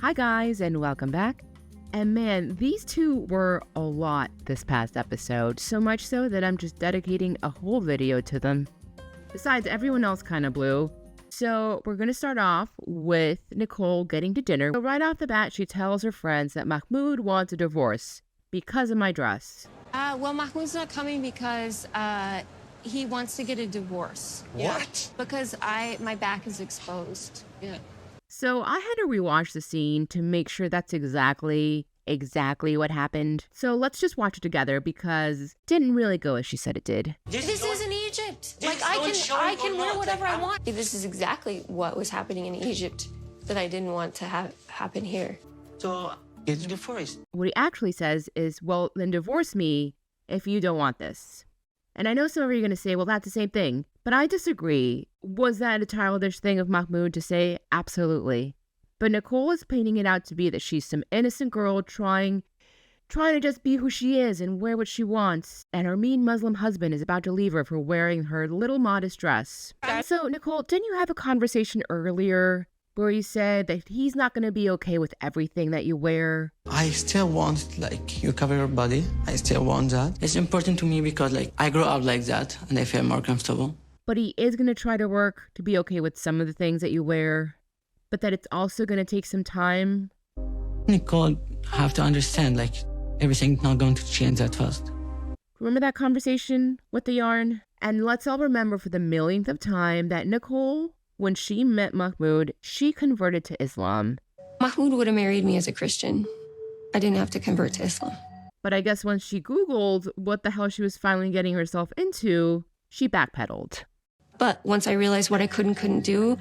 Hi guys, and welcome back. And man, these two were a lot this past episode, so much so that I'm just dedicating a whole video to them. Besides, everyone else kind of blew. So we're going to start off with Nicole getting to dinner. So right off the bat, she tells her friends that Mahmoud wants a divorce because of my dress. Well, Mahmoud's not coming because he wants to get a divorce. What? Because my back is exposed. Yeah. So I had to rewatch the scene to make sure that's exactly what happened. So let's just watch it together because it didn't really go as she said it did. This isn't Egypt. Like I can wear whatever I want. This is exactly what was happening in Egypt that I didn't want to have happen here. So get divorced. What he actually says is, well, then divorce me if you don't want this. And I know some of you are going to say, well, that's the same thing. But I disagree. Was that a childish thing of Mahmoud to say? Absolutely. But Nicole is painting it out to be that she's some innocent girl trying to just be who she is and wear what she wants. And her mean Muslim husband is about to leave her for wearing her little modest dress. So, Nicole, didn't you have a conversation earlier where you said that he's not going to be okay with everything that you wear? I still want, you cover your body. I still want that. It's important to me because, I grew up like that and I feel more comfortable. But he is going to try to work to be okay with some of the things that you wear, but that it's also going to take some time. Nicole, have to understand, everything's not going to change that fast. Remember that conversation with the yarn? And let's all remember for the millionth of time that Nicole, when she met Mahmoud, she converted to Islam. Mahmoud would have married me as a Christian. I didn't have to convert to Islam. But I guess once she Googled what the hell she was finally getting herself into, she backpedaled. But once I realized what I couldn't do,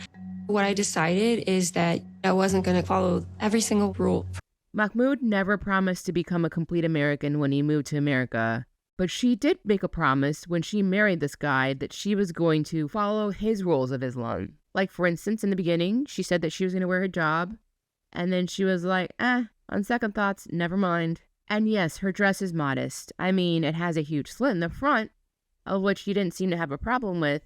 what I decided is that I wasn't going to follow every single rule. Mahmoud never promised to become a complete American when he moved to America. But she did make a promise when she married this guy that she was going to follow his rules of Islam. Like, for instance, in the beginning, she said that she was going to wear hijab. And then she was like, on second thoughts, never mind. And yes, her dress is modest. I mean, it has a huge slit in the front, of which she didn't seem to have a problem with.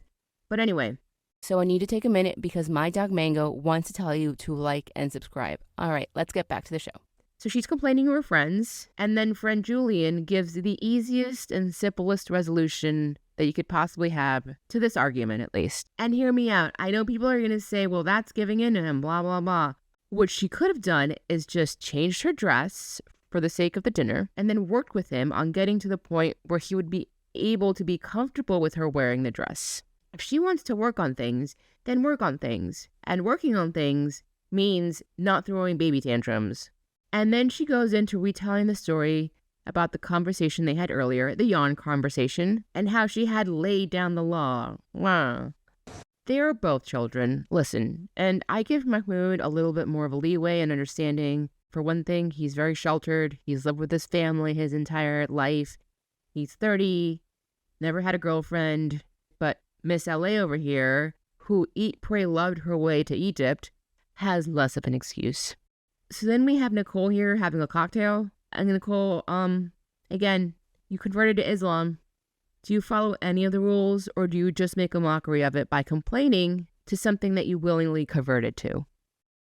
But anyway, so I need to take a minute because my dog Mango wants to tell you to like and subscribe. All right, let's get back to the show. So she's complaining to her friends, and then friend Julian gives the easiest and simplest resolution that you could possibly have to this argument, at least. And hear me out. I know people are going to say, well, that's giving in to him, blah, blah, blah. What she could have done is just changed her dress for the sake of the dinner, and then worked with him on getting to the point where he would be able to be comfortable with her wearing the dress. If she wants to work on things, then work on things. And working on things means not throwing baby tantrums. And then she goes into retelling the story about the conversation they had earlier, the yawn conversation, and how she had laid down the law. Wow. They are both children. Listen, and I give Mahmoud a little bit more of a leeway and understanding. For one thing, he's very sheltered. He's lived with his family his entire life. He's 30, never had a girlfriend. But Miss LA over here, who eat, pray, loved her way to Egypt, has less of an excuse. So then we have Nicole here having a cocktail. And Nicole, again, you converted to Islam. Do you follow any of the rules, or do you just make a mockery of it by complaining to something that you willingly converted to?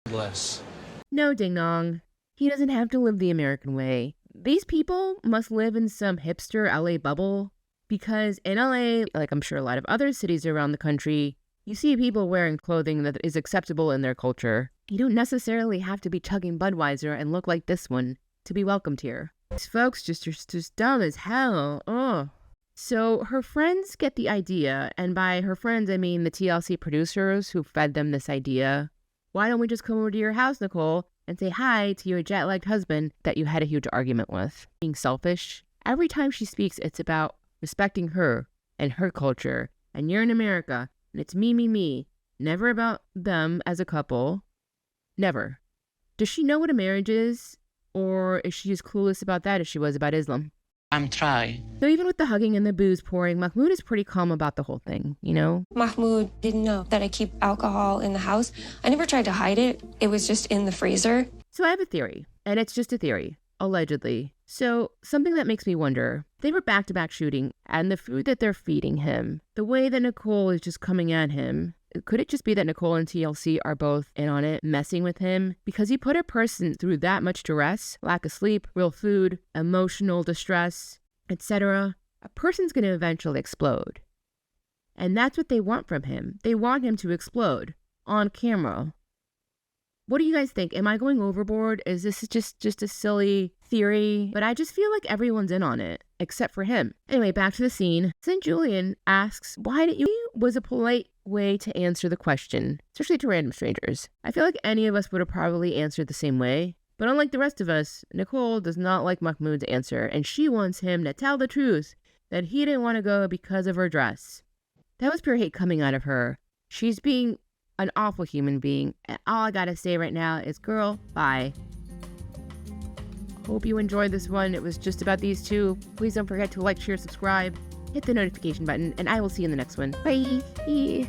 Bless. No, ding dong. He doesn't have to live the American way. These people must live in some hipster LA bubble, because in LA, like I'm sure a lot of other cities around the country, you see people wearing clothing that is acceptable in their culture. You don't necessarily have to be chugging Budweiser and look like this one to be welcomed here. These folks just are dumb as hell. Oh. So her friends get the idea, and by her friends, I mean the TLC producers who fed them this idea. Why don't we just come over to your house, Nicole, and say hi to your jet-lagged husband that you had a huge argument with? Being selfish. Every time she speaks, it's about respecting her and her culture. And you're in America, and it's me. Never about them as a couple. Never. Does she know what a marriage is? Or is she as clueless about that as she was about Islam? I'm trying. So even with the hugging and the booze pouring, Mahmoud is pretty calm about the whole thing, you know? Mahmoud didn't know that I keep alcohol in the house. I never tried to hide it. It was just in the freezer. So I have a theory, and it's just a theory, allegedly. So something that makes me wonder, they were back-to-back shooting, and the food that they're feeding him, the way that Nicole is just coming at him, Could it just be that Nicole and TLC are both in on it, messing with him? Because he put a person through that much duress, lack of sleep, real food, emotional distress, etc. A person's going to eventually explode. And that's what they want from him. They want him to explode on camera. What do you guys think? Am I going overboard? Is this just a silly theory? But I just feel like everyone's in on it, except for him. Anyway, back to the scene. St. Julian asks, why didn't you? Was a polite way to answer the question, especially to random strangers. I feel like any of us would have probably answered the same way. But unlike the rest of us, Nicole does not like Mahmoud's answer, and she wants him to tell the truth, that he didn't want to go because of her dress. That was pure hate coming out of her. She's being an awful human being, and all I gotta say right now is, girl, bye. Hope you enjoyed this one. It was just about these two. Please don't forget to like, share, subscribe, hit the notification button, and I will see you in the next one. Bye!